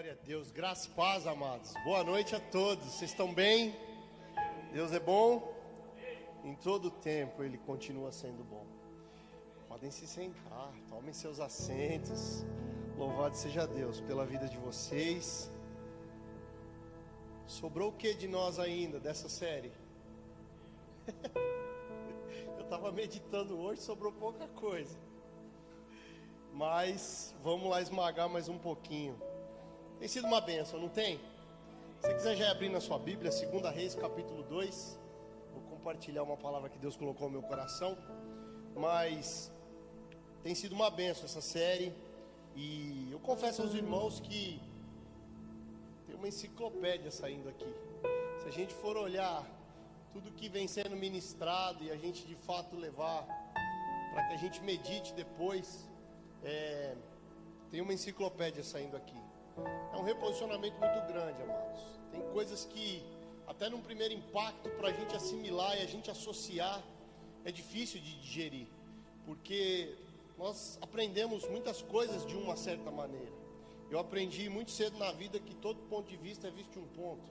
Glória a Deus, graça e paz, amados. Boa noite a todos, vocês estão bem? Deus é bom? Em todo tempo Ele continua sendo bom. Podem se sentar, tomem seus assentos. Louvado seja Deus pela vida de vocês. Sobrou o que de nós ainda dessa série? Eu estava meditando hoje, sobrou pouca coisa. Mas vamos lá esmagar mais um pouquinho. Tem sido uma bênção, não tem? Se você quiser já abrir na sua Bíblia, 2 Reis capítulo 2. Vou compartilhar uma palavra que Deus colocou no meu coração. Mas tem sido uma bênção essa série. E eu confesso aos irmãos que tem uma enciclopédia saindo aqui. Se a gente for olhar tudo que vem sendo ministrado e a gente de fato levar para que a gente medite depois, tem uma enciclopédia saindo aqui. É um reposicionamento muito grande, amados. Tem coisas que até num primeiro impacto, para a gente assimilar e a gente associar, é difícil de digerir, porque nós aprendemos muitas coisas de uma certa maneira. Eu aprendi muito cedo na vida que todo ponto de vista é visto de um ponto.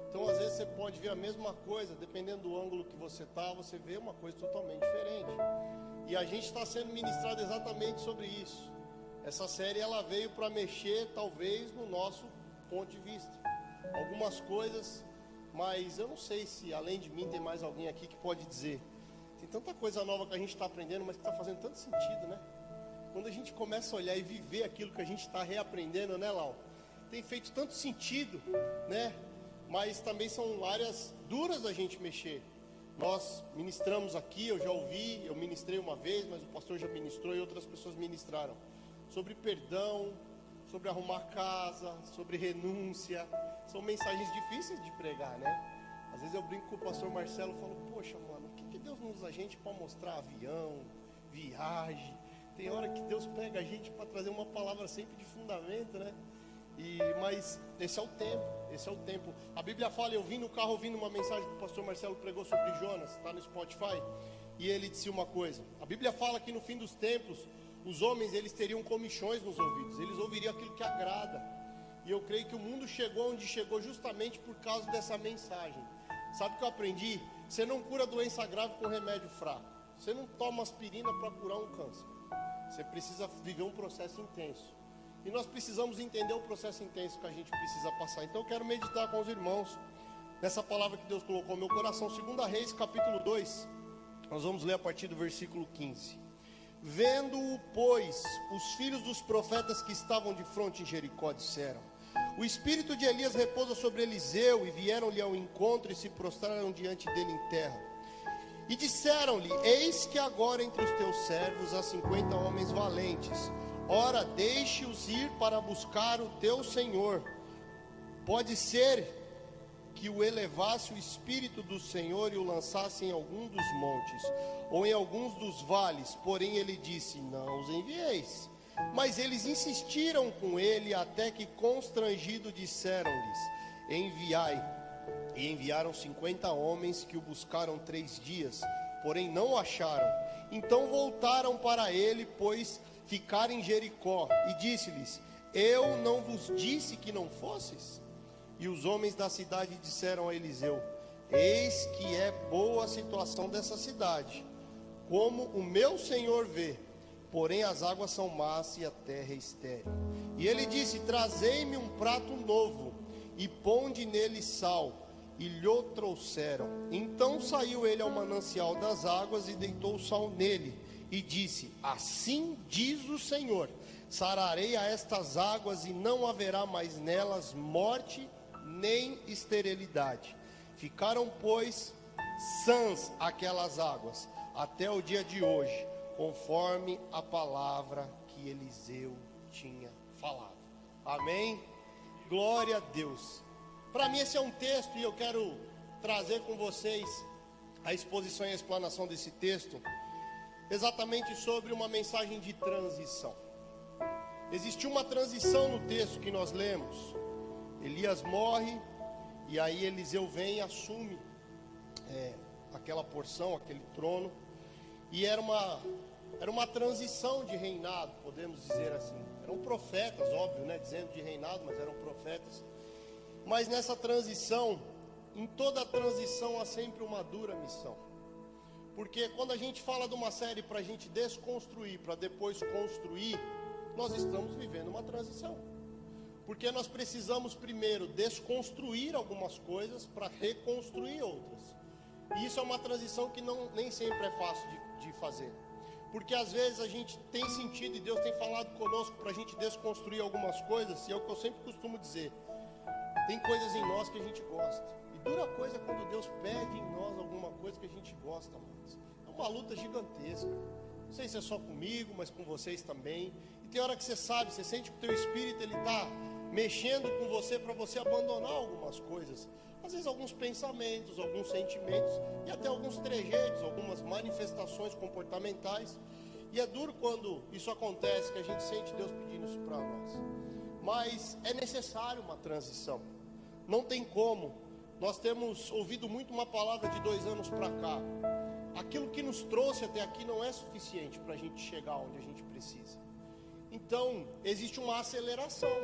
Então às vezes você pode ver a mesma coisa, dependendo do ângulo que você está, você vê uma coisa totalmente diferente. E a gente está sendo ministrado exatamente sobre isso. Essa série ela veio para mexer talvez no nosso ponto de vista. Algumas coisas, mas eu não sei se além de mim tem mais alguém aqui que pode dizer. Tem tanta coisa nova que a gente está aprendendo, mas que está fazendo tanto sentido, né? Quando a gente começa a olhar e viver aquilo que a gente está reaprendendo, né, Lau? Tem feito tanto sentido, né? Mas também são áreas duras da gente mexer. Nós ministramos aqui, eu já ouvi, eu ministrei uma vez, mas o pastor já ministrou e outras pessoas ministraram. Sobre perdão, sobre arrumar casa, sobre renúncia. São mensagens difíceis de pregar, né? Às vezes eu brinco com o pastor Marcelo e falo, poxa, mano, o que Deus não usa a gente para mostrar avião, viagem? Tem hora que Deus pega a gente para trazer uma palavra sempre de fundamento, né? Mas esse é o tempo. A Bíblia fala, eu vim no carro ouvindo uma mensagem que o pastor Marcelo pregou sobre Jonas, está no Spotify, e ele disse uma coisa. A Bíblia fala que no fim dos tempos, os homens eles teriam comichões nos ouvidos, eles ouviriam aquilo que agrada. E eu creio que o mundo chegou onde chegou justamente por causa dessa mensagem. Sabe o que eu aprendi? Você não cura doença grave com remédio fraco. Você não toma aspirina para curar um câncer. Você precisa viver um processo intenso. E nós precisamos entender o processo intenso que a gente precisa passar. Então eu quero meditar com os irmãos nessa palavra que Deus colocou no meu coração. 2 Reis capítulo 2. Nós vamos ler a partir do versículo 15. Vendo-o, pois, os filhos dos profetas que estavam de fronte em Jericó disseram: o espírito de Elias repousa sobre Eliseu. E vieram-lhe ao encontro e se prostraram diante dele em terra. E disseram-lhe: eis que agora entre os teus servos há 50 homens valentes. Ora, deixe-os ir para buscar o teu Senhor. Pode ser que o elevasse o Espírito do Senhor e o lançasse em algum dos montes, ou em alguns dos vales. Porém ele disse: não os envieis. Mas eles insistiram com ele, até que constrangido disseram-lhes: enviai. E enviaram 50 homens que o buscaram 3 dias, porém não o acharam. Então voltaram para ele, pois ficaram em Jericó, e disse-lhes: eu não vos disse que não fosseis? E os homens da cidade disseram a Eliseu: eis que é boa a situação dessa cidade, como o meu senhor vê, porém as águas são más e a terra é estéril. E ele disse: trazei-me um prato novo, e ponde nele sal. E lhe trouxeram. Então saiu ele ao manancial das águas e deitou o sal nele, e disse: assim diz o Senhor: sararei a estas águas, e não haverá mais nelas morte nem esterilidade. Ficaram, pois, sãs aquelas águas até o dia de hoje, conforme a palavra que Eliseu tinha falado. Amém? Glória a Deus. Para mim esse é um texto, e eu quero trazer com vocês a exposição e a explanação desse texto, exatamente sobre uma mensagem de transição. Existiu uma transição no texto que nós lemos. Elias morre, e aí Eliseu vem e assume aquela porção, aquele trono. E era uma transição de reinado, podemos dizer assim. Era Eram profetas, óbvio, né? Dizendo de reinado, mas eram profetas. Mas nessa transição, em toda transição há sempre uma dura missão. Porque quando a gente fala de uma série para a gente desconstruir, para depois construir, nós estamos vivendo uma transição. Porque nós precisamos primeiro desconstruir algumas coisas para reconstruir outras. E isso é uma transição que nem sempre é fácil de fazer. Porque às vezes a gente tem sentido e Deus tem falado conosco para a gente desconstruir algumas coisas. E é o que eu sempre costumo dizer. Tem coisas em nós que a gente gosta. E dura coisa quando Deus pede em nós alguma coisa que a gente gosta, amados. É uma luta gigantesca. Não sei se é só comigo, mas com vocês também. E tem hora que você sabe, você sente que o teu espírito ele está mexendo com você para você abandonar algumas coisas. Às vezes alguns pensamentos, alguns sentimentos e até alguns trejeitos, algumas manifestações comportamentais. E é duro quando isso acontece, que a gente sente Deus pedindo isso para nós. Mas é necessário uma transição. Não tem como. Nós temos ouvido muito uma palavra de 2 anos para cá. Aquilo que nos trouxe até aqui não é suficiente para a gente chegar onde a gente precisa. Então, existe uma aceleração.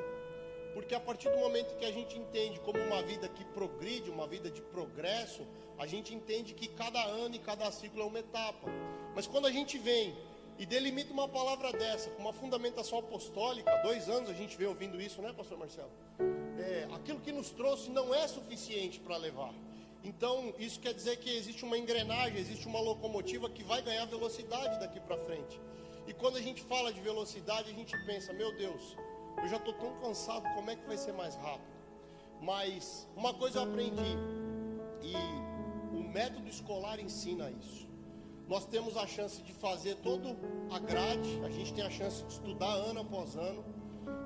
Porque a partir do momento que a gente entende como uma vida que progride, uma vida de progresso, a gente entende que cada ano e cada ciclo é uma etapa. Mas quando a gente vem e delimita uma palavra dessa, com uma fundamentação apostólica, há 2 anos a gente vem ouvindo isso, né, pastor Marcelo? Aquilo que nos trouxe não é suficiente para levar. Então, isso quer dizer que existe uma engrenagem, existe uma locomotiva que vai ganhar velocidade daqui para frente. E quando a gente fala de velocidade, a gente pensa, meu Deus, eu já estou tão cansado, como é que vai ser mais rápido? Mas uma coisa eu aprendi, e o método escolar ensina isso. Nós temos a chance de fazer toda a grade, a gente tem a chance de estudar ano após ano.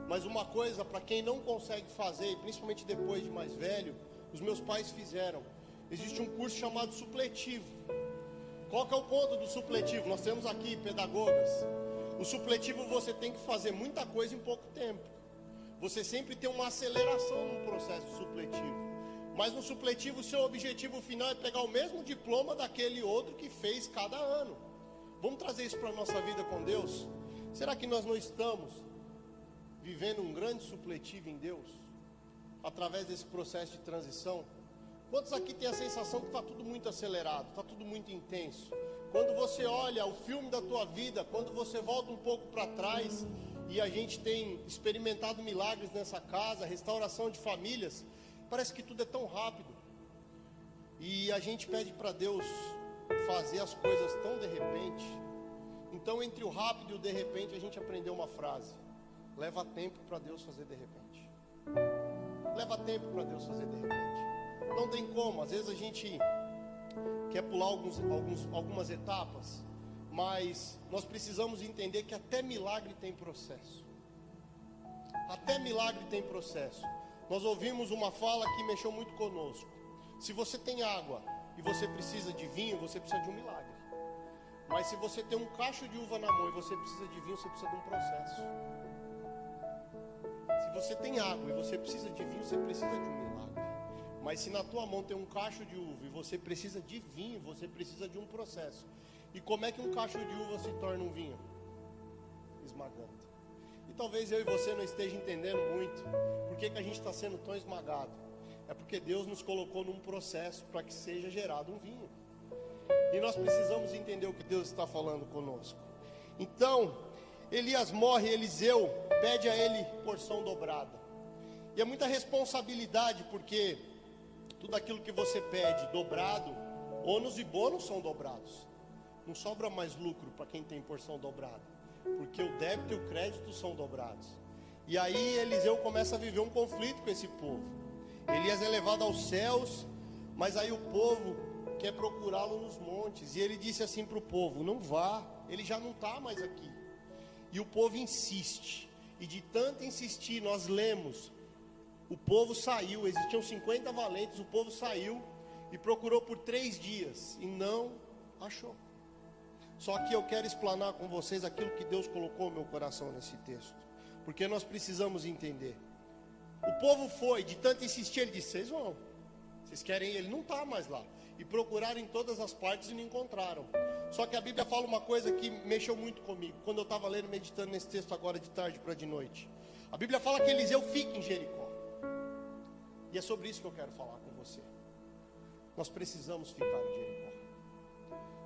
Mas uma coisa, para quem não consegue fazer, principalmente depois de mais velho, os meus pais fizeram. Existe um curso chamado supletivo. Qual que é o ponto do supletivo? Nós temos aqui pedagogas. O supletivo você tem que fazer muita coisa em pouco tempo. Você sempre tem uma aceleração no processo supletivo. Mas no supletivo o seu objetivo final é pegar o mesmo diploma daquele outro que fez cada ano. Vamos trazer isso para a nossa vida com Deus? Será que nós não estamos vivendo um grande supletivo em Deus? Através desse processo de transição? Quantos aqui tem a sensação que está tudo muito acelerado, está tudo muito intenso? Quando você olha o filme da tua vida, quando você volta um pouco para trás, e a gente tem experimentado milagres nessa casa, restauração de famílias, parece que tudo é tão rápido. E a gente pede para Deus fazer as coisas tão de repente. Então, entre o rápido e o de repente, a gente aprendeu uma frase: leva tempo para Deus fazer de repente. Leva tempo para Deus fazer de repente. Não tem como, às vezes a gente quer pular algumas etapas, mas nós precisamos entender que até milagre tem processo. Até milagre tem processo. Nós ouvimos uma fala que mexeu muito conosco. Se você tem água e você precisa de vinho, você precisa de um milagre. Mas se você tem um cacho de uva na mão e você precisa de vinho, você precisa de um processo. Se você tem água e você precisa de vinho, você precisa de um milagre. Mas se na tua mão tem um cacho de uva e você precisa de vinho, você precisa de um processo. E como é que um cacho de uva se torna um vinho? Esmagando. E talvez eu e você não esteja entendendo muito por que a gente está sendo tão esmagado. É porque Deus nos colocou num processo para que seja gerado um vinho. E nós precisamos entender o que Deus está falando conosco. Então, Elias morre, Eliseu pede a ele porção dobrada. E é muita responsabilidade, porque tudo aquilo que você pede dobrado, ônus e bônus são dobrados. Não sobra mais lucro para quem tem porção dobrada, porque o débito e o crédito são dobrados. E aí Eliseu começa a viver um conflito com esse povo. Elias é levado aos céus, mas aí o povo quer procurá-lo nos montes. E ele disse assim para o povo: não vá, ele já não está mais aqui. E o povo insiste, e de tanto insistir, nós lemos, o povo saiu, existiam 50 valentes, o povo saiu e procurou por 3 dias e não achou. Só que eu quero explanar com vocês aquilo que Deus colocou no meu coração nesse texto, porque nós precisamos entender. O povo foi, de tanto insistir, ele disse: vocês vão, vocês querem, ele não está mais lá. e procuraram em todas as partes e não encontraram. Só que a Bíblia fala uma coisa que mexeu muito comigo, quando eu estava lendo, meditando nesse texto agora de tarde para de noite. A Bíblia fala que Eliseu fica em Jericó. E é sobre isso que eu quero falar com você. Nós precisamos ficar em Jericó.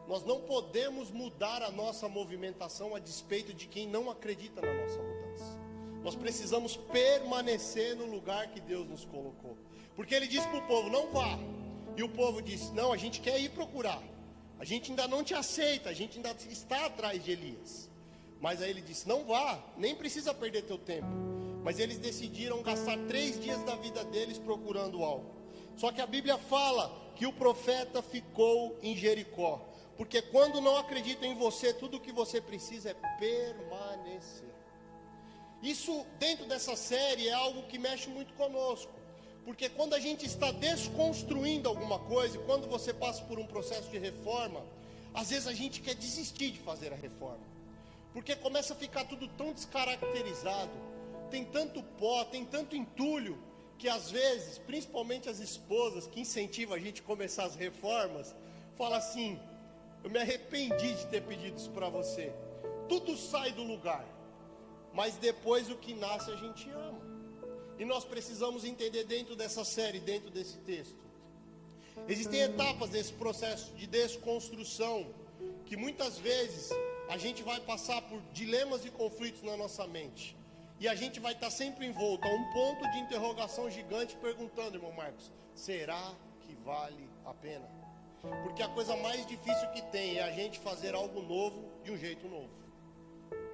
Nós não podemos mudar a nossa movimentação a despeito de quem não acredita na nossa mudança. Nós precisamos permanecer no lugar que Deus nos colocou. Porque ele disse para o povo, não vá. E o povo disse, não, a gente quer ir procurar. A gente ainda não te aceita, a gente ainda está atrás de Elias. Mas aí ele disse, não vá, nem precisa perder teu tempo. Mas eles decidiram gastar 3 dias da vida deles procurando algo. Só que a Bíblia fala que o profeta ficou em Jericó. Porque quando não acreditam em você, tudo o que você precisa é permanecer. Isso dentro dessa série é algo que mexe muito conosco. Porque quando a gente está desconstruindo alguma coisa, e quando você passa por um processo de reforma, às vezes a gente quer desistir de fazer a reforma. Porque começa a ficar tudo tão descaracterizado, tem tanto pó, tem tanto entulho, que às vezes, principalmente as esposas que incentivam a gente a começar as reformas, falam assim, eu me arrependi de ter pedido isso para você. Tudo sai do lugar, mas depois o que nasce a gente ama. E nós precisamos entender dentro dessa série, dentro desse texto. Existem etapas desse processo de desconstrução, que muitas vezes a gente vai passar por dilemas e conflitos na nossa mente. E a gente vai estar sempre envolto a um ponto de interrogação gigante, perguntando, irmão Marcos, será que vale a pena? Porque a coisa mais difícil que tem é a gente fazer algo novo de um jeito novo.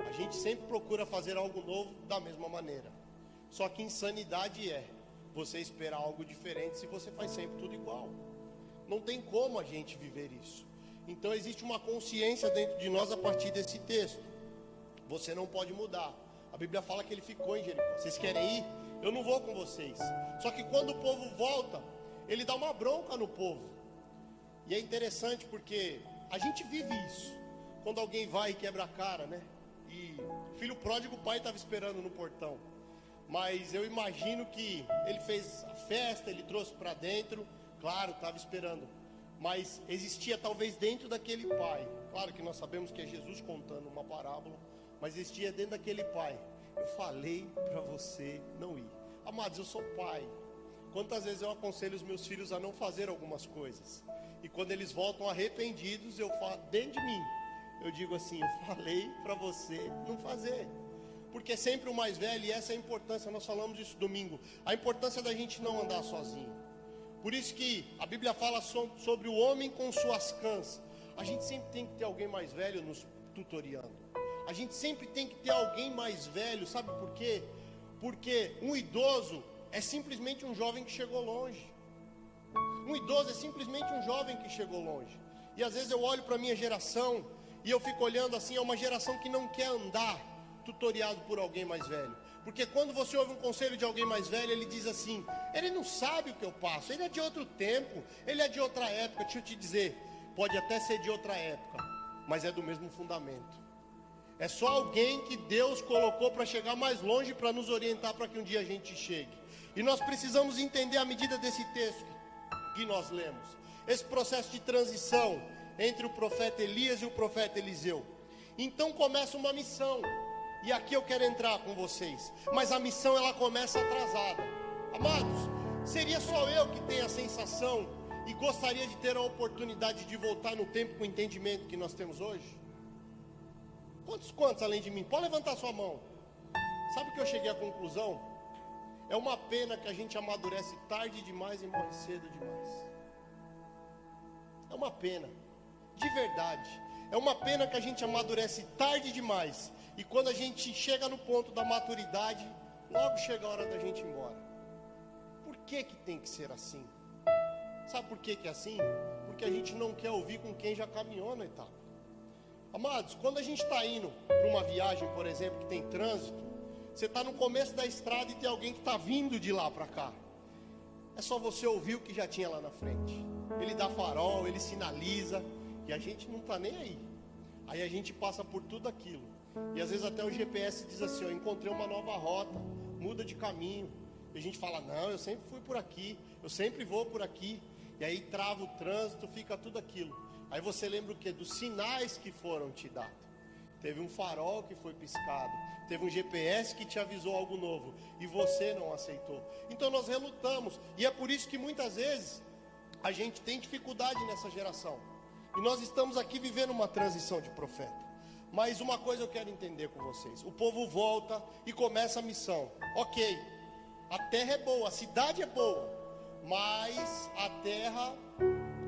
A gente sempre procura fazer algo novo da mesma maneira. Só que insanidade é você esperar algo diferente se você faz sempre tudo igual. Não tem como a gente viver isso. Então existe uma consciência dentro de nós a partir desse texto. Você não pode mudar. A Bíblia fala que ele ficou em Jericó. Vocês querem ir? Eu não vou com vocês. Só que quando o povo volta, ele dá uma bronca no povo. E é interessante porque a gente vive isso. Quando alguém vai e quebra a cara, né? E filho pródigo, o pai estava esperando no portão. Mas eu imagino que ele fez a festa, ele trouxe para dentro. Claro, estava esperando. Mas existia talvez dentro daquele pai. Claro que nós sabemos que é Jesus contando uma parábola. Mas existia dentro daquele pai. Eu falei para você não ir. Amados, eu sou pai. Quantas vezes eu aconselho os meus filhos a não fazer algumas coisas. E quando eles voltam arrependidos, eu falo, dentro de mim, eu digo assim, eu falei para você não fazer. Porque é sempre o mais velho, e essa é a importância, nós falamos isso domingo, a importância da gente não andar sozinho. Por isso que a Bíblia fala sobre o homem com suas cãs. A gente sempre tem que ter alguém mais velho nos tutoriando. A gente sempre tem que ter alguém mais velho, sabe por quê? Porque um idoso é simplesmente um jovem que chegou longe. Um idoso é simplesmente um jovem que chegou longe. E às vezes eu olho para a minha geração e eu fico olhando assim, é uma geração que não quer andar tutoriado por alguém mais velho. Porque quando você ouve um conselho de alguém mais velho, ele diz assim, ele não sabe o que eu passo, ele é de outro tempo, ele é de outra época. Deixa eu te dizer, pode até ser de outra época, mas é do mesmo fundamento. É só alguém que Deus colocou para chegar mais longe, para nos orientar para que um dia a gente chegue. E nós precisamos entender a medida desse texto que nós lemos. Esse processo de transição entre o profeta Elias e o profeta Eliseu. Então começa uma missão. E aqui eu quero entrar com vocês. Mas a missão ela começa atrasada. Amados, seria só eu que tenho a sensação e gostaria de ter a oportunidade de voltar no tempo com o entendimento que nós temos hoje? Quantos além de mim? Pode levantar sua mão. Sabe o que eu cheguei à conclusão? É uma pena que a gente amadurece tarde demais e morre cedo demais. É uma pena, de verdade. É uma pena que a gente amadurece tarde demais. E quando a gente chega no ponto da maturidade, logo chega a hora da gente ir embora. Por que que tem que ser assim? Sabe por que que é assim? Porque a gente não quer ouvir com quem já caminhou na etapa. Amados, quando a gente está indo para uma viagem, por exemplo, que tem trânsito, você está no começo da estrada e tem alguém que está vindo de lá para cá. É só você ouvir o que já tinha lá na frente. Ele dá farol, ele sinaliza, e a gente não está nem aí. Aí a gente passa por tudo aquilo. E às vezes até o GPS diz assim, eu encontrei uma nova rota, muda de caminho. E a gente fala, não, eu sempre fui por aqui, eu sempre vou por aqui. E aí trava o trânsito, fica tudo aquilo. Aí você lembra o quê? Dos sinais que foram te dados. Teve um farol que foi piscado, teve um GPS que te avisou algo novo, e você não aceitou. Então nós relutamos, e é por isso que muitas vezes a gente tem dificuldade nessa geração. E nós estamos aqui vivendo uma transição de profeta. Mas uma coisa eu quero entender com vocês: o povo volta e começa a missão. Ok, a terra é boa, a cidade é boa, mas a terra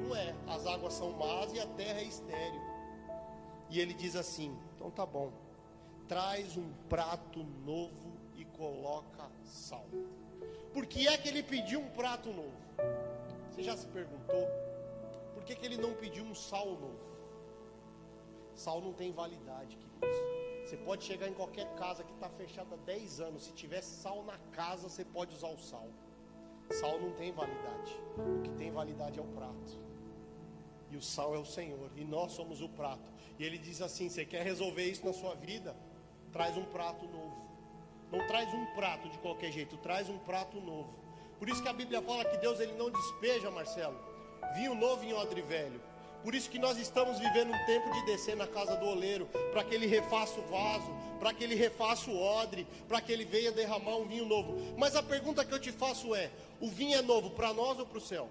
não é. As águas são más e a terra é estéril. E ele diz assim: então tá bom, traz um prato novo e coloca sal. Por que é que ele pediu um prato novo? Você já se perguntou? Por que ele não pediu um sal novo? Sal não tem validade, queridos. Você pode chegar em qualquer casa que está fechada há 10 anos. Se tiver sal na casa, você pode usar o sal. Sal não tem validade. O que tem validade é o prato. E o sal é o Senhor, e nós somos o prato. E ele diz assim: você quer resolver isso na sua vida? Traz um prato novo. Não traz um prato de qualquer jeito, traz um prato novo. Por isso que a Bíblia fala que Deus, ele não despeja, Marcelo, vinho novo em odre velho. Por isso que nós estamos vivendo um tempo de descer na casa do oleiro, para que ele refaça o vaso, para que ele refaça o odre, para que ele venha derramar um vinho novo. Mas a pergunta que eu te faço é: o vinho é novo para nós ou para o céu?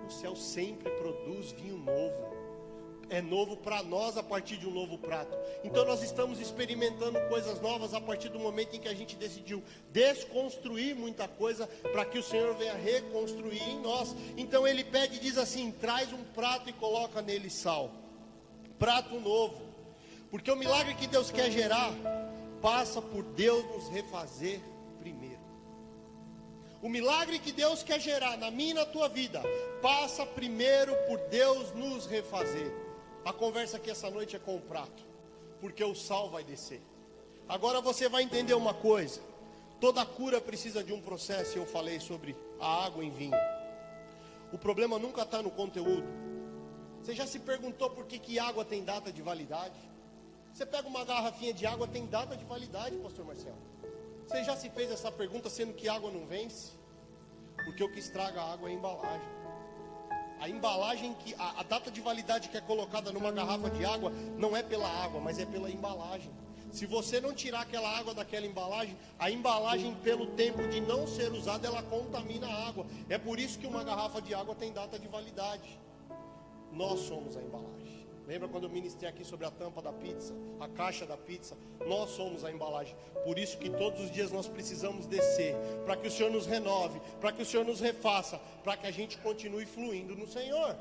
O céu sempre produz vinho novo. É novo para nós a partir de um novo prato. Então nós estamos experimentando coisas novas a partir do momento em que a gente decidiu desconstruir muita coisa, para que o Senhor venha reconstruir em nós. Então ele pede e diz assim: traz um prato e coloca nele sal. Prato novo. Porque o milagre que Deus quer gerar passa por Deus nos refazer primeiro. O milagre que Deus quer gerar na minha e na tua vida passa primeiro por Deus nos refazer. A conversa aqui essa noite é com o prato, porque o sal vai descer. Agora você vai entender uma coisa: toda cura precisa de um processo. Eu falei sobre a água em vinho. O problema nunca está no conteúdo. Você já se perguntou por que água tem data de validade? Você pega uma garrafinha de água, tem data de validade, pastor Marcelo. Você já se fez essa pergunta, sendo que água não vence? Porque o que estraga a água é a embalagem. A embalagem, a data de validade que é colocada numa garrafa de água não é pela água, mas é pela embalagem. Se você não tirar aquela água daquela embalagem, a embalagem, pelo tempo de não ser usada, ela contamina a água. É por isso que uma garrafa de água tem data de validade. Nós somos a embalagem. Lembra quando eu ministrei aqui sobre a tampa da pizza, a caixa da pizza? Nós somos a embalagem. Por isso que todos os dias nós precisamos descer, para que o Senhor nos renove, para que o Senhor nos refaça, para que a gente continue fluindo no Senhor.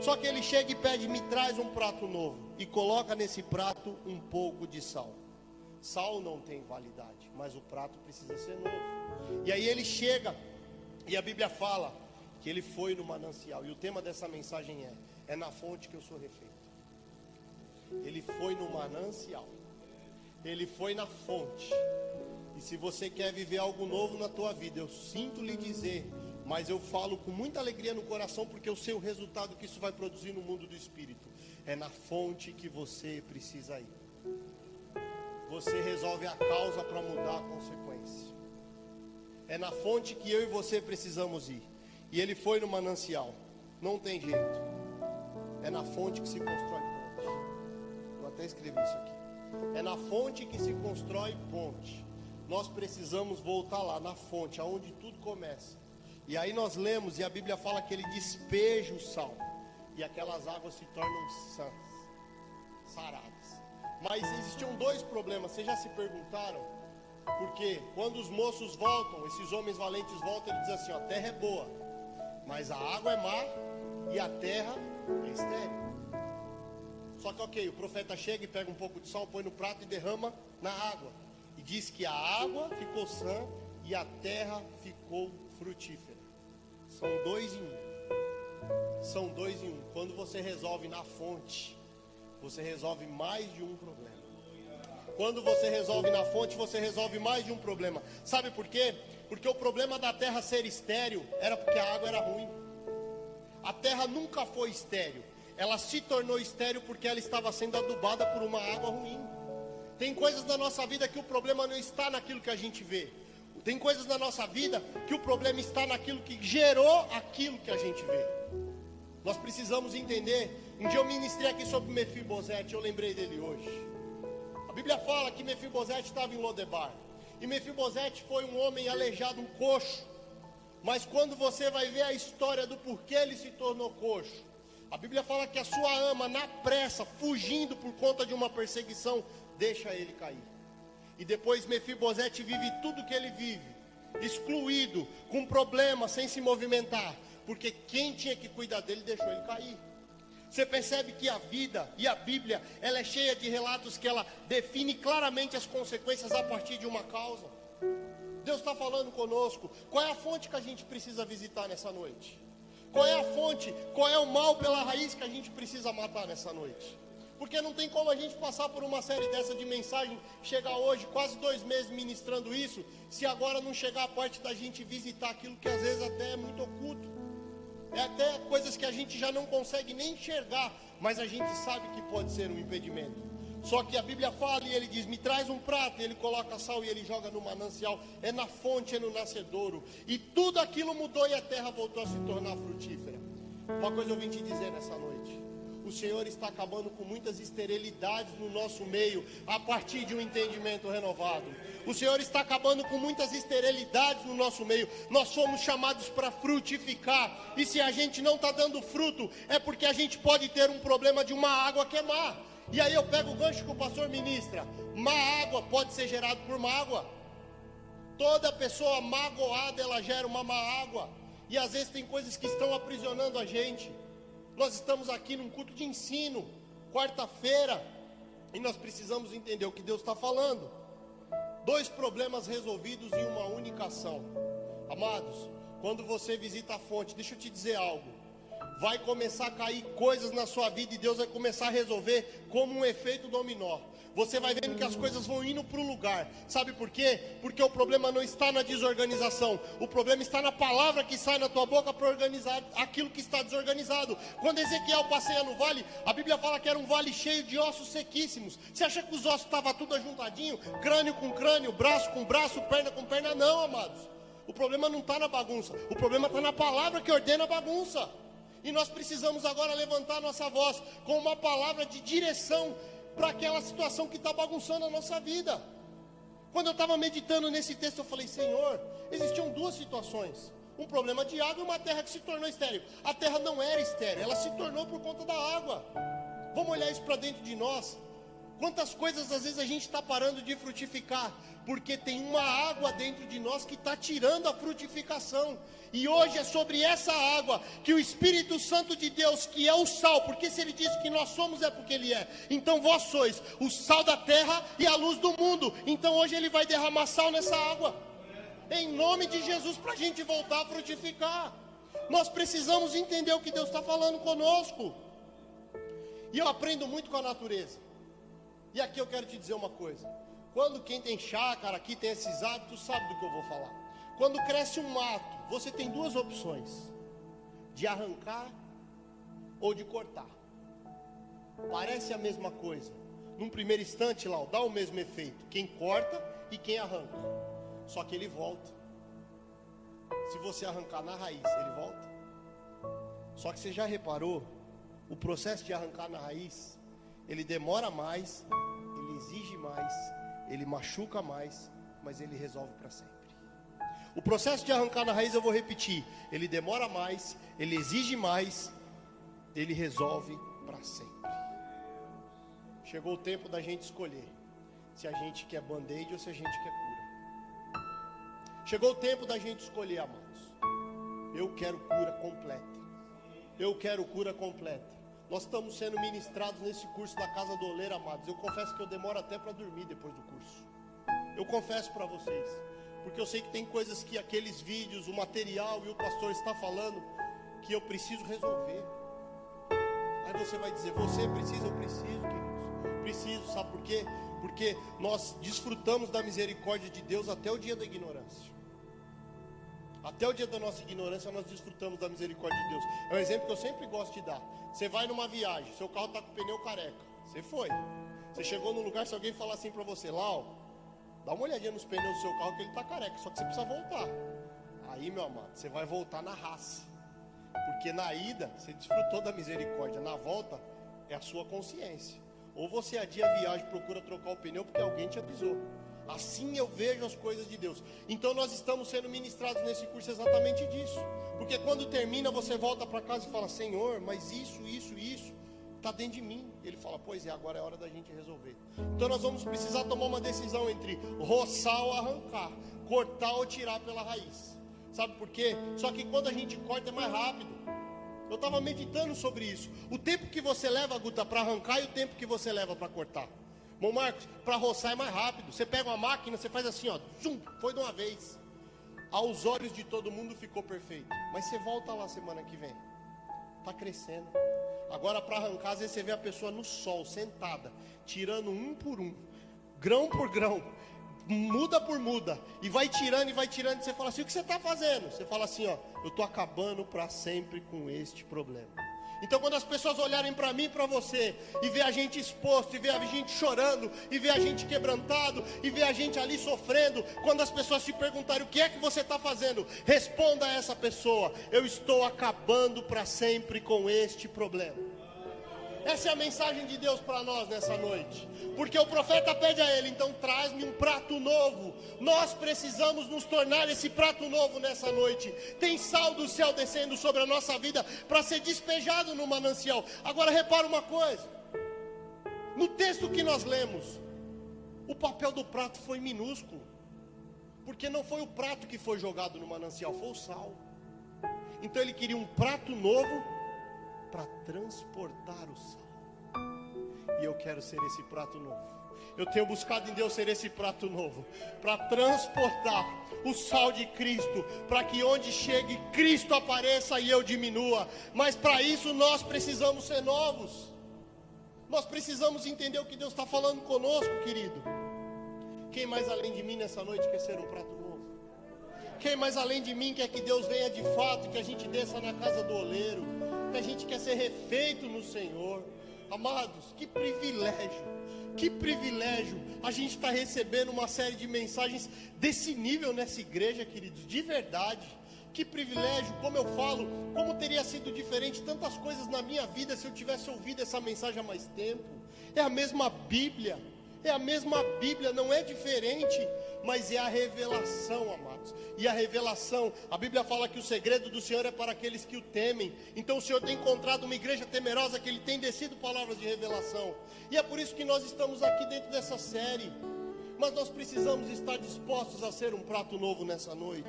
Só que ele chega e pede: me traz um prato novo, e coloca nesse prato um pouco de sal. Sal não tem validade, mas o prato precisa ser novo. E aí ele chega, e a Bíblia fala que ele foi no manancial. E o tema dessa mensagem é na fonte que eu sou refeito. Ele foi no manancial. Ele foi na fonte. E se você quer viver algo novo na tua vida, eu sinto lhe dizer, mas eu falo com muita alegria no coração, porque eu sei o resultado que isso vai produzir no mundo do Espírito. É na fonte que você precisa ir. Você resolve a causa para mudar a consequência. É na fonte que eu e você precisamos ir. E ele foi no manancial. Não tem jeito. É na fonte que se constrói ponte. Eu até escrevi isso aqui. É na fonte que se constrói ponte. Nós precisamos voltar lá na fonte, aonde tudo começa. E aí nós lemos, e a Bíblia fala que ele despeja o sal, e aquelas águas se tornam sãs, saradas. Mas existiam dois problemas. Vocês já se perguntaram? Porque quando os moços voltam, esses homens valentes voltam, ele diz assim: ó, a terra é boa, mas a água é má e a terra é estéril. Só que ok, o profeta chega e pega um pouco de sal, põe no prato e derrama na água. E diz que a água ficou sã e a terra ficou frutífera. São dois em um. São dois em um. Quando você resolve na fonte, você resolve mais de um problema. Quando você resolve na fonte, você resolve mais de um problema. Sabe por quê? Porque o problema da terra ser estéril era porque a água era ruim. A terra nunca foi estéril. Ela se tornou estéril porque ela estava sendo adubada por uma água ruim. Tem coisas na nossa vida que o problema não está naquilo que a gente vê. Tem coisas na nossa vida que o problema está naquilo que gerou aquilo que a gente vê. Nós precisamos entender. Um dia eu ministrei aqui sobre Mefibosete, eu lembrei dele hoje. A Bíblia fala que Mefibosete estava em Lodebar. E Mefibosete foi um homem aleijado, um coxo. Mas quando você vai ver a história do porquê ele se tornou coxo, a Bíblia fala que a sua ama, na pressa, fugindo por conta de uma perseguição, deixa ele cair. E depois Mefibosete vive tudo que ele vive, excluído, com problemas, sem se movimentar, porque quem tinha que cuidar dele deixou ele cair. Você percebe que a vida e a Bíblia, ela é cheia de relatos que ela define claramente as consequências a partir de uma causa. Deus está falando conosco. Qual é a fonte que a gente precisa visitar nessa noite? Qual é a fonte, qual é o mal pela raiz que a gente precisa matar nessa noite? Porque não tem como a gente passar por uma série dessa de mensagem, chegar hoje, quase 2 meses ministrando isso, se agora não chegar a parte da gente visitar aquilo que às vezes até é muito oculto. É até coisas que a gente já não consegue nem enxergar, mas a gente sabe que pode ser um impedimento. Só que a Bíblia fala e ele diz, me traz um prato, e ele coloca sal e ele joga no manancial, é na fonte, é no nascedouro, e tudo aquilo mudou e a terra voltou a se tornar frutífera. Uma coisa eu vim te dizer nessa noite, o Senhor está acabando com muitas esterilidades no nosso meio, a partir de um entendimento renovado. O Senhor está acabando com muitas esterilidades no nosso meio. Nós somos chamados para frutificar, e se a gente não está dando fruto, é porque a gente pode ter um problema de uma água queimar. E aí eu pego o gancho que o pastor ministra, má água pode ser gerado por mágoa. Toda pessoa magoada, ela gera uma má água, e às vezes tem coisas que estão aprisionando a gente. Nós estamos aqui num culto de ensino, quarta-feira, e nós precisamos entender o que Deus está falando. 2 problemas resolvidos em uma única ação. Amados, quando você visita a fonte, deixa eu te dizer algo. Vai começar a cair coisas na sua vida e Deus vai começar a resolver como um efeito dominó. Você vai vendo que as coisas vão indo para o lugar. Sabe por quê? Porque o problema não está na desorganização. O problema está na palavra que sai na tua boca para organizar aquilo que está desorganizado. Quando Ezequiel passeia no vale, a Bíblia fala que era um vale cheio de ossos sequíssimos. Você acha que os ossos estavam tudo ajuntadinho? Crânio com crânio, braço com braço, perna com perna? Não, amados. O problema não está na bagunça. O problema está na palavra que ordena a bagunça. E nós precisamos agora levantar nossa voz com uma palavra de direção para aquela situação que está bagunçando a nossa vida. Quando eu estava meditando nesse texto, eu falei, Senhor, existiam 2 situações. Um problema de água e uma terra que se tornou estéril. A terra não era estéril, ela se tornou por conta da água. Vamos olhar isso para dentro de nós. Quantas coisas às vezes a gente está parando de frutificar, porque tem uma água dentro de nós que está tirando a frutificação. E hoje é sobre essa água que o Espírito Santo de Deus, que é o sal, porque se Ele disse que nós somos, é porque Ele é. Então vós sois o sal da terra e a luz do mundo. Então hoje Ele vai derramar sal nessa água, em nome de Jesus, para a gente voltar a frutificar. Nós precisamos entender o que Deus está falando conosco. E eu aprendo muito com a natureza. E aqui eu quero te dizer uma coisa. Quando quem tem chácara aqui tem esses hábitos, sabe do que eu vou falar. Quando cresce um mato, você tem 2 opções: de arrancar ou de cortar. Parece a mesma coisa. Num primeiro instante lá, dá o mesmo efeito. Quem corta e quem arranca. Só que ele volta. Se você arrancar na raiz, ele volta. Só que você já reparou, o processo de arrancar na raiz, ele demora mais, ele exige mais, ele machuca mais, mas ele resolve para sempre. O processo de arrancar na raiz, eu vou repetir, ele demora mais, ele exige mais, ele resolve para sempre. Chegou o tempo da gente escolher se a gente quer band-aid ou se a gente quer cura. Chegou o tempo da gente escolher, amados. Eu quero cura completa. Eu quero cura completa. Nós estamos sendo ministrados nesse curso da Casa do Oleiro, amados. Eu confesso que eu demoro até para dormir depois do curso. Eu confesso para vocês, porque eu sei que tem coisas que aqueles vídeos, o material e o pastor está falando, que eu preciso resolver. Aí você vai dizer, você precisa, eu preciso, queridos. Preciso, sabe por quê? Porque nós desfrutamos da misericórdia de Deus até o dia da ignorância. Até o dia da nossa ignorância nós desfrutamos da misericórdia de Deus. É um exemplo que eu sempre gosto de dar. Você vai numa viagem, seu carro está com o pneu careca. Você foi. Você chegou no lugar, se alguém falar assim para você, Lau, Dá uma olhadinha nos pneus do seu carro que ele está careca, só que você precisa voltar. Aí, meu amado, você vai voltar na raça. Porque na ida, você desfrutou da misericórdia. Na volta, é a sua consciência. Ou você adia a viagem, procura trocar o pneu porque alguém te avisou. Assim eu vejo as coisas de Deus. Então nós estamos sendo ministrados nesse curso exatamente disso. Porque quando termina, você volta para casa e fala: Senhor, mas isso está dentro de mim. Ele fala: pois é, agora é hora da gente resolver. Então nós vamos precisar tomar uma decisão entre roçar ou arrancar, cortar ou tirar pela raiz. Sabe por quê? Só que quando a gente corta é mais rápido. Eu estava meditando sobre isso. O tempo que você leva, Guta, para arrancar e o tempo que você leva para cortar. Bom, Marcos, para roçar é mais rápido. Você pega uma máquina, você faz assim, ó, zoom, foi de uma vez. Aos olhos de todo mundo ficou perfeito. Mas você volta lá semana que vem. Está crescendo. Agora para arrancar, às vezes você vê a pessoa no sol, sentada, tirando um por um, grão por grão, muda por muda, e vai tirando, e você fala assim: o que você está fazendo? Você fala assim, ó: eu estou acabando para sempre com este problema. Então quando as pessoas olharem para mim e para você, e ver a gente exposto, e ver a gente chorando, e ver a gente quebrantado, e ver a gente ali sofrendo, quando as pessoas te perguntarem o que é que você está fazendo, responda a essa pessoa: eu estou acabando para sempre com este problema. Essa é a mensagem de Deus para nós nessa noite. Porque o profeta pede a ele: então traz-me um prato novo. Nós precisamos nos tornar esse prato novo nessa noite. Tem sal do céu descendo sobre a nossa vida para ser despejado no manancial. Agora repara uma coisa. No texto que nós lemos, o papel do prato foi minúsculo. Porque não foi o prato que foi jogado no manancial, foi o sal. Então ele queria um prato novo para transportar o sal. E eu quero ser esse prato novo. Eu tenho buscado em Deus ser esse prato novo, para transportar o sal de Cristo, para que onde chegue Cristo apareça e eu diminua. Mas para isso nós precisamos ser novos. Nós precisamos entender o que Deus está falando conosco, querido. Quem mais além de mim nessa noite quer ser um prato novo? Quem mais além de mim quer que Deus venha de fato, que a gente desça na casa do oleiro, que a gente quer ser refeito no Senhor? Amados, que privilégio a gente está recebendo uma série de mensagens desse nível nessa igreja, queridos, de verdade. Que privilégio, como eu falo, como teria sido diferente tantas coisas na minha vida se eu tivesse ouvido essa mensagem há mais tempo. É a mesma Bíblia, não é diferente, mas é a revelação, amados. E a revelação, a Bíblia fala que o segredo do Senhor é para aqueles que o temem. Então o Senhor tem encontrado uma igreja temerosa, que Ele tem descido palavras de revelação. E é por isso que nós estamos aqui dentro dessa série. Mas nós precisamos estar dispostos a ser um prato novo nessa noite.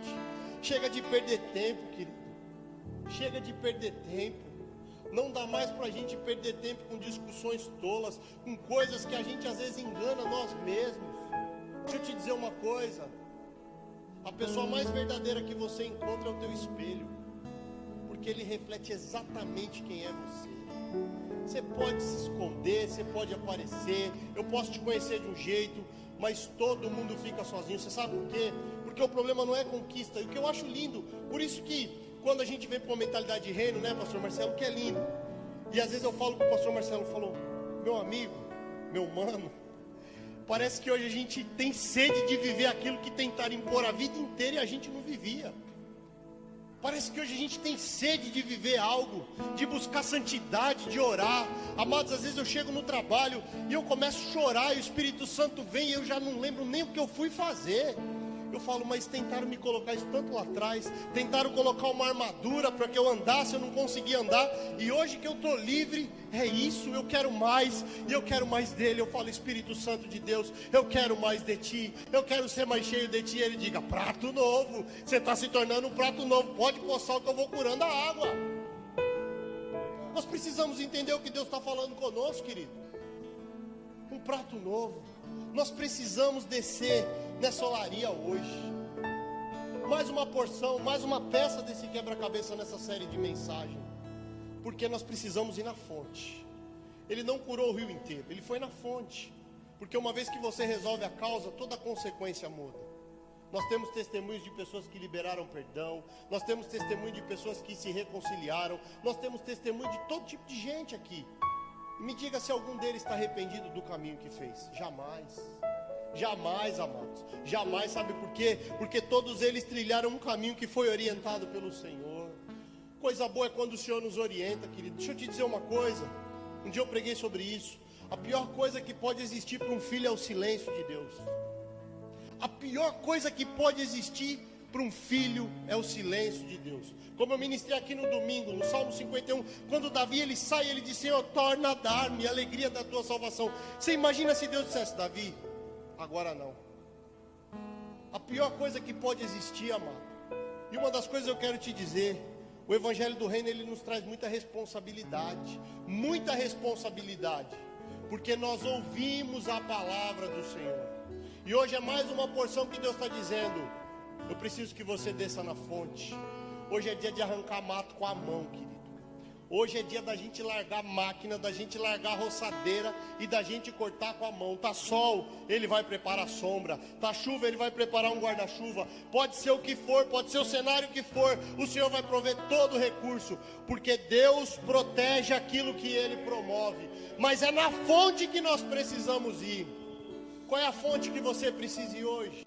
Chega de perder tempo, querido. Chega de perder tempo. Não dá mais para a gente perder tempo com discussões tolas, com coisas que a gente às vezes engana nós mesmos. Deixa eu te dizer uma coisa: a pessoa mais verdadeira que você encontra é o teu espelho, porque ele reflete exatamente quem é você. Você pode se esconder, você pode aparecer, eu posso te conhecer de um jeito, mas todo mundo fica sozinho. Você sabe por quê? Porque o problema não é conquista. E o que eu acho lindo, por isso que quando a gente vem para uma mentalidade de reino, né, pastor Marcelo, que é lindo. E às vezes eu falo com o pastor Marcelo, falou: meu amigo, meu mano, parece que hoje a gente tem sede de viver aquilo que tentaram impor a vida inteira e a gente não vivia. Parece que hoje a gente tem sede de viver algo, de buscar santidade, de orar. Amados, às vezes eu chego no trabalho e eu começo a chorar e o Espírito Santo vem e eu já não lembro nem o que eu fui fazer. Eu falo: mas tentaram me colocar isso tanto lá atrás, tentaram colocar uma armadura para que eu andasse, eu não conseguia andar, e hoje que eu estou livre, é isso, eu quero mais, e eu quero mais dele. Eu falo: Espírito Santo de Deus, eu quero mais de ti, eu quero ser mais cheio de ti. Ele diga: prato novo, você está se tornando um prato novo, pode coçar que eu vou curando a água. Nós precisamos entender o que Deus está falando conosco, querido. Um prato novo. Nós precisamos descer nessa olaria hoje. Mais uma porção, mais uma peça desse quebra-cabeça nessa série de mensagem. Porque nós precisamos ir na fonte. Ele não curou o rio inteiro, ele foi na fonte. Porque uma vez que você resolve a causa, toda a consequência muda. Nós temos testemunhos de pessoas que liberaram perdão. Nós temos testemunho de pessoas que se reconciliaram. Nós temos testemunho de todo tipo de gente aqui. Me diga se algum deles está arrependido do caminho que fez. Jamais. Jamais, amados. Jamais, sabe por quê? Porque todos eles trilharam um caminho que foi orientado pelo Senhor. Coisa boa é quando o Senhor nos orienta, querido. Deixa eu te dizer uma coisa. Um dia eu preguei sobre isso. A pior coisa que pode existir para um filho é o silêncio de Deus. A pior coisa que pode existir para um filho é o silêncio de Deus. Como eu ministrei aqui no domingo, no Salmo 51, quando Davi ele sai, ele diz: Senhor, torna a dar-me a alegria da tua salvação. Você imagina se Deus dissesse: Davi, agora não. A pior coisa que pode existir, amado. E uma das coisas eu quero te dizer: o Evangelho do Reino, ele nos traz muita responsabilidade. Muita responsabilidade. Porque nós ouvimos a palavra do Senhor. E hoje é mais uma porção que Deus está dizendo: eu preciso que você desça na fonte. Hoje é dia de arrancar mato com a mão, querido. Hoje é dia da gente largar a máquina, da gente largar a roçadeira e da gente cortar com a mão. Tá sol, ele vai preparar sombra. Tá chuva, ele vai preparar um guarda-chuva. Pode ser o que for, pode ser o cenário que for, o Senhor vai prover todo o recurso, porque Deus protege aquilo que Ele promove. Mas é na fonte que nós precisamos ir. Qual é a fonte que você precisa ir hoje?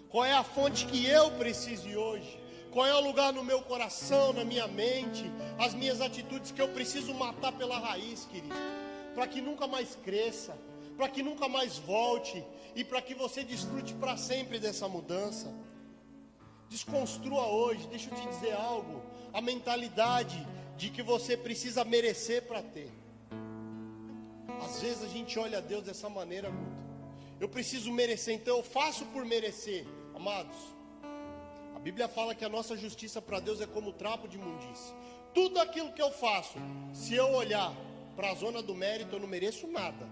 Qual é a fonte que eu preciso ir hoje? Qual é o lugar no meu coração, na minha mente, as minhas atitudes que eu preciso matar pela raiz, querido? Para que nunca mais cresça, para que nunca mais volte e para que você desfrute para sempre dessa mudança. Desconstrua hoje, deixa eu te dizer algo, a mentalidade de que você precisa merecer para ter. Às vezes a gente olha a Deus dessa maneira, Guto. Eu preciso merecer, então eu faço por merecer. Amados, a Bíblia fala que a nossa justiça para Deus é como trapo de imundície. Tudo aquilo que eu faço, se eu olhar para a zona do mérito, eu não mereço nada.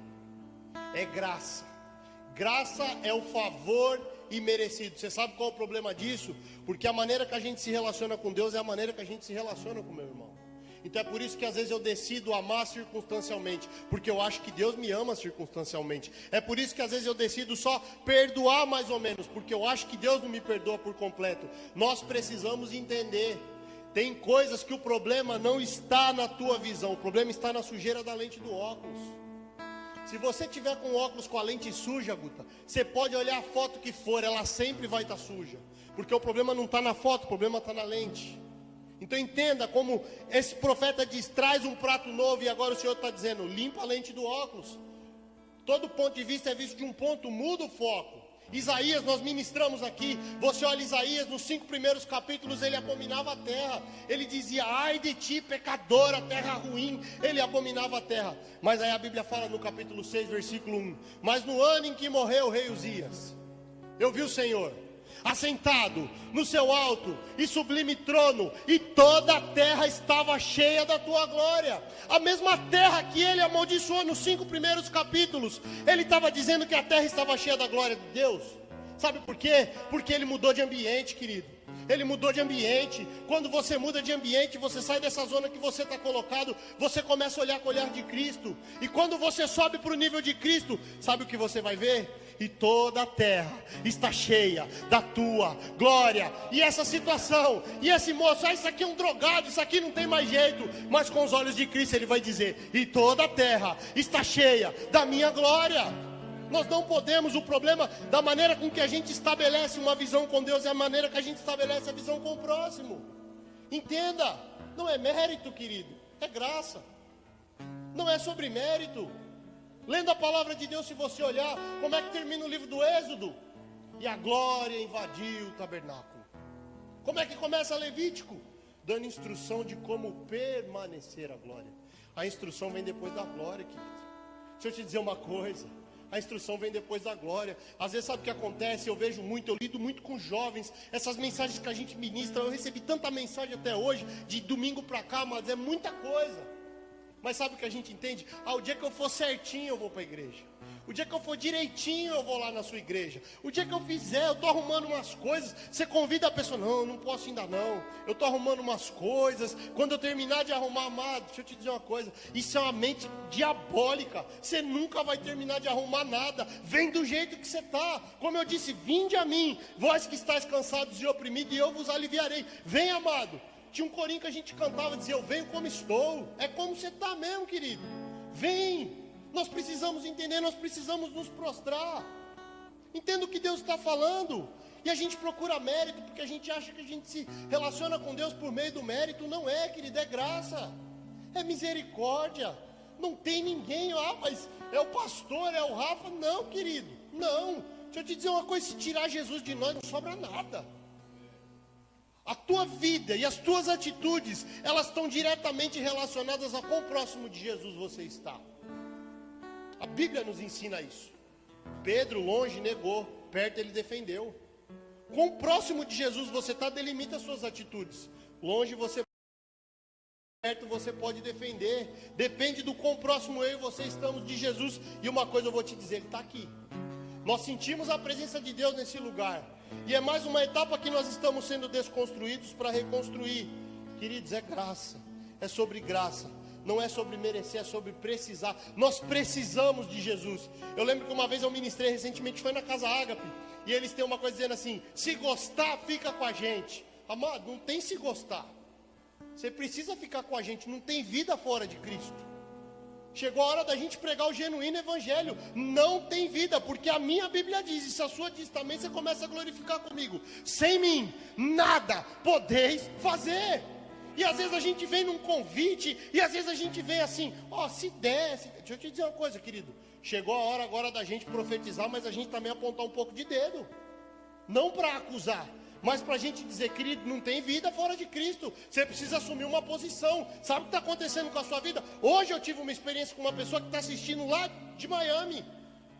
É graça. Graça é o favor imerecido. Você sabe qual é o problema disso? Porque a maneira que a gente se relaciona com Deus é a maneira que a gente se relaciona com o meu irmão. Então é por isso que às vezes eu decido amar circunstancialmente, porque eu acho que Deus me ama circunstancialmente. É por isso que às vezes eu decido só perdoar mais ou menos, porque eu acho que Deus não me perdoa por completo. Nós precisamos entender, tem coisas que o problema não está na tua visão, o problema está na sujeira da lente do óculos. Se você tiver com óculos com a lente suja, Guta, você pode olhar a foto que for, ela sempre vai estar suja, porque o problema não está na foto, o problema está na lente. Então entenda como esse profeta diz: traz um prato novo, e agora o Senhor está dizendo: limpa a lente do óculos. Todo ponto de vista é visto de um ponto, muda o foco. Isaías, nós ministramos aqui, você olha Isaías, nos 5 primeiros capítulos, ele abominava a terra. Ele dizia: ai de ti, pecadora, terra ruim. Ele abominava a terra. Mas aí a Bíblia fala no capítulo 6, versículo 1: mas no ano em que morreu o rei Uzias, eu vi o Senhor assentado no seu alto e sublime trono, e toda a terra estava cheia da tua glória. A mesma terra que ele amaldiçoou nos 5 primeiros capítulos, ele estava dizendo que a terra estava cheia da glória de Deus. Sabe por quê? Porque ele mudou de ambiente, querido. Ele mudou de ambiente. Quando você muda de ambiente, você sai dessa zona que você está colocado, você começa a olhar com o olhar de Cristo. E quando você sobe para o nível de Cristo, sabe o que você vai ver? E toda a terra está cheia da tua glória. E essa situação, e esse moço: isso aqui é um drogado, isso aqui não tem mais jeito. Mas com os olhos de Cristo ele vai dizer: e toda a terra está cheia da minha glória. Nós não podemos, o problema da maneira com que a gente estabelece uma visão com Deus é a maneira que a gente estabelece a visão com o próximo. Entenda, não é mérito, querido, é graça. Não é sobre mérito. Lendo a palavra de Deus, se você olhar, como é que termina o livro do Êxodo? E a glória invadiu o tabernáculo. Como é que começa Levítico? Dando instrução de como permanecer a glória. A instrução vem depois da glória, querido. Deixa eu te dizer uma coisa: a instrução vem depois da glória. Às vezes sabe o que acontece? Eu vejo muito, eu lido muito com jovens, essas mensagens que a gente ministra. Eu recebi tanta mensagem até hoje, de domingo para cá, mas é muita coisa. Mas sabe o que a gente entende? O dia que eu for certinho, eu vou para a igreja. O dia que eu for direitinho, eu vou lá na sua igreja. O dia que eu fizer, eu estou arrumando umas coisas. Você convida a pessoa: não, não posso ainda não. Eu estou arrumando umas coisas. Quando eu terminar de arrumar, amado, deixa eu te dizer uma coisa: isso é uma mente diabólica. Você nunca vai terminar de arrumar nada. Vem do jeito que você está. Como eu disse: vinde a mim, vós que estáis cansados e oprimidos, e eu vos aliviarei. Vem, amado. Tinha um corinho que a gente cantava, dizia: eu venho como estou. É como você está mesmo, querido. Vem. Nós precisamos entender, nós precisamos nos prostrar. Entenda o que Deus está falando. E a gente procura mérito, porque a gente acha que a gente se relaciona com Deus por meio do mérito. Não é, querido, é graça, é misericórdia. Não tem ninguém, mas é o pastor, é o Rafa. Não, querido, não. Deixa eu te dizer uma coisa, se tirar Jesus de nós, não sobra nada. A tua vida e as tuas atitudes, elas estão diretamente relacionadas a quão próximo de Jesus você está. A Bíblia nos ensina isso. Pedro, longe, negou, perto ele defendeu. Quão próximo de Jesus você está, delimita as suas atitudes. Longe você, perto você pode defender. Depende do quão próximo eu e você estamos de Jesus. E uma coisa eu vou te dizer, Ele está aqui. Nós sentimos a presença de Deus nesse lugar. E é mais uma etapa que nós estamos sendo desconstruídos para reconstruir. Queridos, é graça, é sobre graça. Não é sobre merecer, é sobre precisar. Nós precisamos de Jesus. Eu lembro que uma vez eu ministrei recentemente, foi na Casa Ágape, e eles têm uma coisa dizendo assim: se gostar, fica com a gente. Amado, não tem se gostar. Você precisa ficar com a gente, não tem vida fora de Cristo. Chegou a hora da gente pregar o genuíno evangelho. Não tem vida, porque a minha Bíblia diz, e se a sua diz também, você começa a glorificar comigo: sem mim, nada podeis fazer. E às vezes a gente vem num convite, e às vezes a gente vem assim, se desce. Deixa eu te dizer uma coisa, querido. Chegou a hora agora da gente profetizar, mas a gente também apontar um pouco de dedo. Não para acusar, mas para a gente dizer, querido, não tem vida fora de Cristo. Você precisa assumir uma posição. Sabe o que está acontecendo com a sua vida? Hoje eu tive uma experiência com uma pessoa que está assistindo lá de Miami.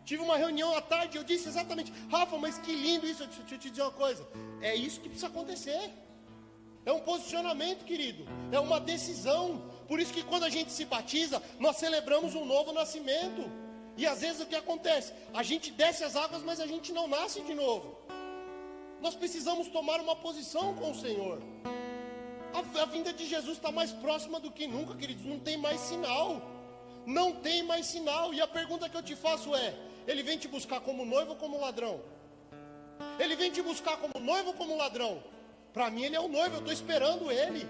Tive uma reunião à tarde, eu disse exatamente: Rafa, mas que lindo isso. Deixa eu te dizer uma coisa, é isso que precisa acontecer. É um posicionamento, querido, é uma decisão. Por isso que quando a gente se batiza, nós celebramos um novo nascimento. E às vezes o que acontece? A gente desce as águas, mas a gente não nasce de novo. Nós precisamos tomar uma posição com o Senhor. A vinda de Jesus está mais próxima do que nunca, queridos. Não tem mais sinal. Não tem mais sinal. E a pergunta que eu te faço é: Ele vem te buscar como noivo ou como ladrão? Ele vem te buscar como noivo ou como ladrão? Para mim Ele é o noivo, eu estou esperando Ele.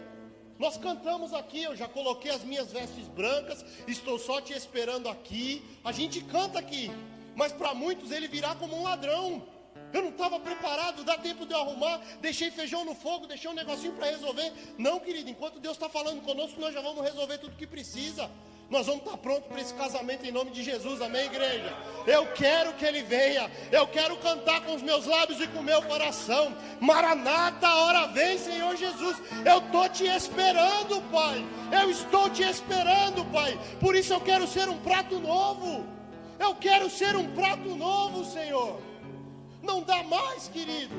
Nós cantamos aqui, eu já coloquei as minhas vestes brancas, estou só te esperando aqui. A gente canta aqui, mas para muitos Ele virá como um ladrão. Eu não estava preparado, dá tempo de eu arrumar, deixei feijão no fogo, deixei um negocinho para resolver. Não, querido, enquanto Deus está falando conosco, nós já vamos resolver tudo que precisa. Nós vamos estar prontos para esse casamento em nome de Jesus, amém, igreja? Eu quero que Ele venha, eu quero cantar com os meus lábios e com o meu coração: Maranata, a hora vem, Senhor Jesus. Eu estou te esperando, Pai, eu estou te esperando, Pai. Por isso eu quero ser um prato novo, eu quero ser um prato novo, Senhor. Não dá mais, querido,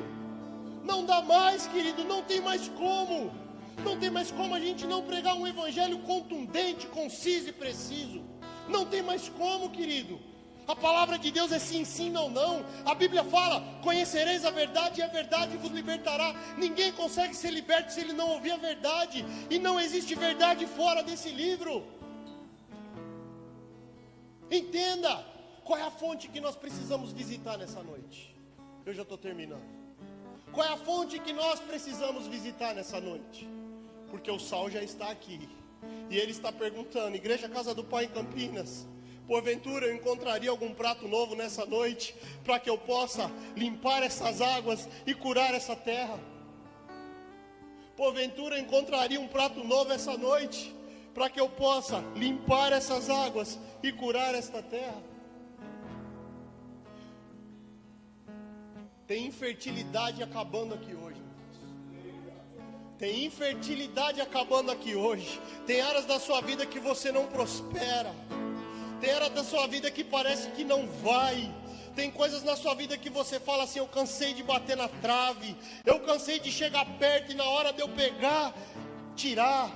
não dá mais, querido, não tem mais como. Não tem mais como a gente não pregar um evangelho contundente, conciso e preciso. Não tem mais como, querido. A palavra de Deus é sim, sim, não, não. A Bíblia fala: conhecereis a verdade e a verdade vos libertará. Ninguém consegue ser liberto se ele não ouvir a verdade. E não existe verdade fora desse livro. Entenda qual é a fonte que nós precisamos visitar nessa noite. Eu já estou terminando. Qual é a fonte que nós precisamos visitar nessa noite? Porque o Saul já está aqui, e ele está perguntando: Igreja Casa do Pai em Campinas, porventura eu encontraria algum prato novo nessa noite, para que eu possa limpar essas águas e curar essa terra? Porventura eu encontraria um prato novo essa noite, para que eu possa limpar essas águas e curar esta terra? Tem infertilidade acabando aqui hoje. Tem infertilidade acabando aqui hoje. Tem áreas da sua vida que você não prospera. Tem áreas da sua vida que parece que não vai. Tem coisas na sua vida que você fala assim: eu cansei de bater na trave, eu cansei de chegar perto e na hora de eu pegar, tirar.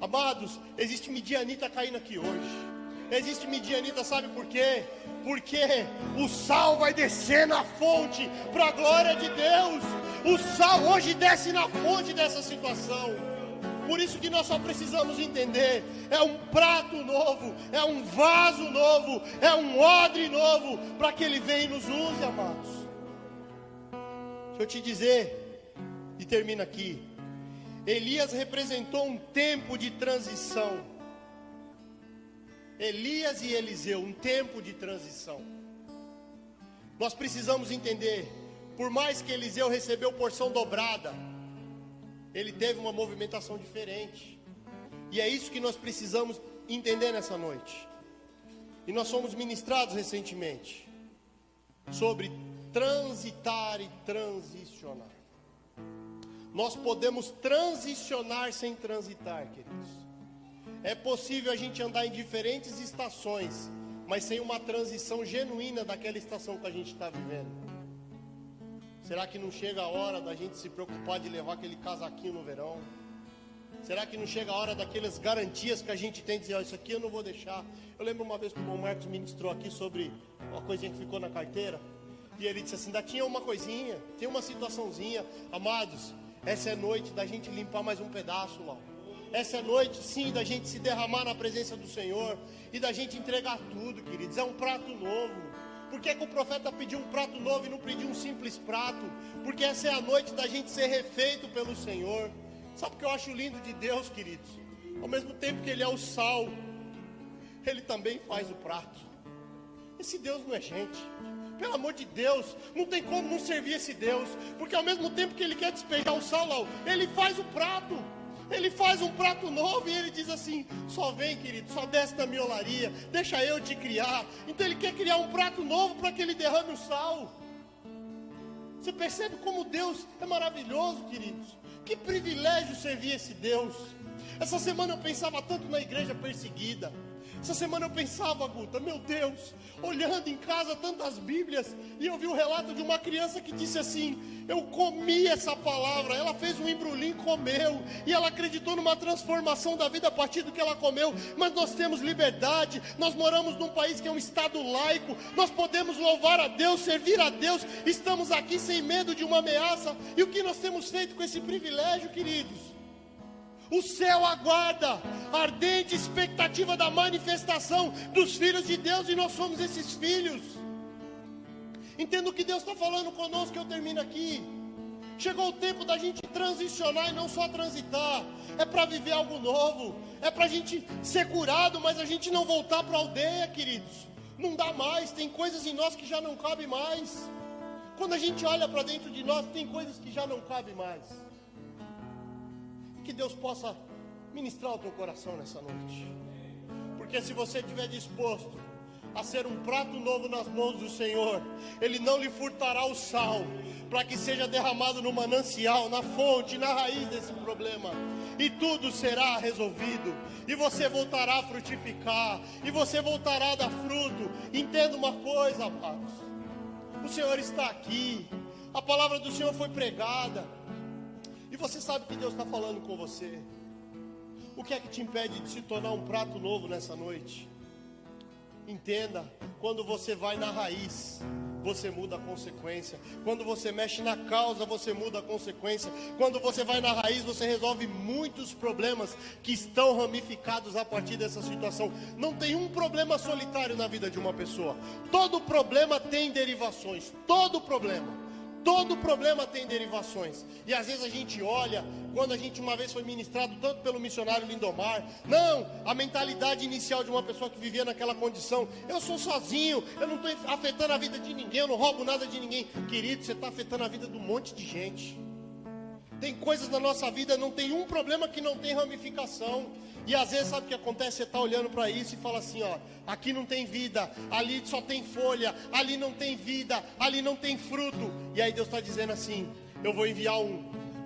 Amados, existe midianita caindo aqui hoje. Existe midianita, sabe por quê? Porque o sal vai descer na fonte, para a glória de Deus. O sal hoje desce na fonte dessa situação. Por isso que nós só precisamos entender: é um prato novo, é um vaso novo, é um odre novo, para que Ele venha e nos use, amados. Deixa eu te dizer, e termina aqui. Elias representou um tempo de transição. Elias e Eliseu, um tempo de transição. Nós precisamos entender, por mais que Eliseu recebeu porção dobrada, ele teve uma movimentação diferente. E é isso que nós precisamos entender nessa noite. E nós fomos ministrados recentemente sobre transitar e transicionar. Nós podemos transicionar sem transitar, queridos. É possível a gente andar em diferentes estações, mas sem uma transição genuína daquela estação que a gente está vivendo. Será que não chega a hora da gente se preocupar de levar aquele casaquinho no verão? Será que não chega a hora daquelas garantias que a gente tem de dizer, isso aqui eu não vou deixar? Eu lembro uma vez que o irmão Marcos ministrou aqui sobre uma coisinha que ficou na carteira, e ele disse assim, ainda tinha uma coisinha, tem uma situaçãozinha. Amados, essa é noite da gente limpar mais um pedaço lá. Essa é noite, sim, da gente se derramar na presença do Senhor e da gente entregar tudo, queridos. É um prato novo. Por que que o profeta pediu um prato novo e não pediu um simples prato? Porque essa é a noite da gente ser refeito pelo Senhor. Sabe o que eu acho lindo de Deus, queridos? Ao mesmo tempo que Ele é o sal, Ele também faz o prato. Esse Deus não é gente. Pelo amor de Deus, não tem como não servir esse Deus. Porque ao mesmo tempo que Ele quer despejar o sal, Ele faz o prato. Ele faz um prato novo e Ele diz assim, só vem, querido, só desce da minha olaria, deixa eu te criar. Então Ele quer criar um prato novo para que Ele derrame o sal. Você percebe como Deus é maravilhoso, queridos? Que privilégio servir esse Deus. Essa semana eu pensava tanto na igreja perseguida. Essa semana eu pensava, Guta, meu Deus, olhando em casa tantas Bíblias, e eu vi o relato de uma criança que disse assim, eu comi essa palavra, ela fez um embrulhinho, comeu, e ela acreditou numa transformação da vida a partir do que ela comeu. Mas nós temos liberdade, nós moramos num país que é um estado laico, nós podemos louvar a Deus, servir a Deus, estamos aqui sem medo de uma ameaça. E o que nós temos feito com esse privilégio, queridos? O céu aguarda a ardente expectativa da manifestação dos filhos de Deus, e nós somos esses filhos. Entenda o que Deus está falando conosco, que eu termino aqui. Chegou o tempo da gente transicionar e não só transitar. É para viver algo novo, é para a gente ser curado, mas a gente não voltar para a aldeia, queridos. Não dá mais, tem coisas em nós que já não cabem mais. Quando a gente olha para dentro de nós, tem coisas que já não cabem mais. Que Deus possa ministrar o teu coração nessa noite. Porque se você estiver disposto a ser um prato novo nas mãos do Senhor, Ele não lhe furtará o sal, para que seja derramado no manancial, na fonte, na raiz desse problema, e tudo será resolvido, e você voltará a frutificar, e você voltará a dar fruto. Entenda uma coisa, amados, o Senhor está aqui, a palavra do Senhor foi pregada, e você sabe que Deus está falando com você. O que é que te impede de se tornar um prato novo nessa noite? Entenda, quando você vai na raiz, você muda a consequência. Quando você mexe na causa, você muda a consequência. Quando você vai na raiz, você resolve muitos problemas que estão ramificados a partir dessa situação. Não tem um problema solitário na vida de uma pessoa. Todo problema tem derivações. Todo problema tem derivações. E às vezes a gente olha, quando a gente uma vez foi ministrado tanto pelo missionário Lindomar, não, a mentalidade inicial de uma pessoa que vivia naquela condição, eu sou sozinho, eu não estou afetando a vida de ninguém, eu não roubo nada de ninguém. Querido, você está afetando a vida de um monte de gente. Tem coisas na nossa vida, não tem um problema que não tem ramificação. E às vezes sabe o que acontece? Você está olhando para isso e fala assim, ó, aqui não tem vida, ali só tem folha, ali não tem vida, ali não tem fruto. E aí Deus está dizendo assim, eu vou enviar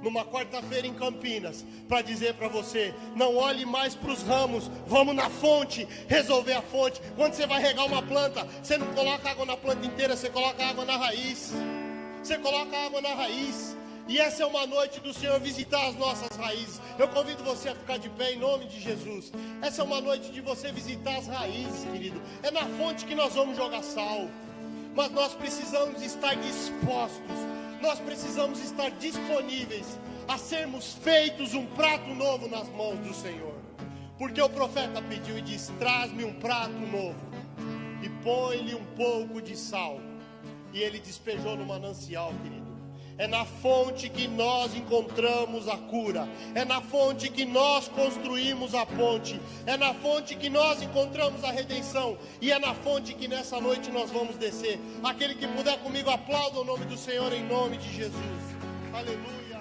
numa quarta-feira em Campinas, para dizer para você, não olhe mais para os ramos, vamos na fonte, resolver a fonte. Quando você vai regar uma planta, você não coloca água na planta inteira, você coloca água na raiz. Você coloca água na raiz. E essa é uma noite do Senhor visitar as nossas raízes. Eu convido você a ficar de pé em nome de Jesus. Essa é uma noite de você visitar as raízes, querido. É na fonte que nós vamos jogar sal. Mas nós precisamos estar dispostos. Nós precisamos estar disponíveis a sermos feitos um prato novo nas mãos do Senhor. Porque o profeta pediu e disse, traz-me um prato novo e põe-lhe um pouco de sal. E ele despejou no manancial, querido. É na fonte que nós encontramos a cura. É na fonte que nós construímos a ponte. É na fonte que nós encontramos a redenção. E é na fonte que nessa noite nós vamos descer. Aquele que puder comigo, aplauda o nome do Senhor em nome de Jesus. Aleluia.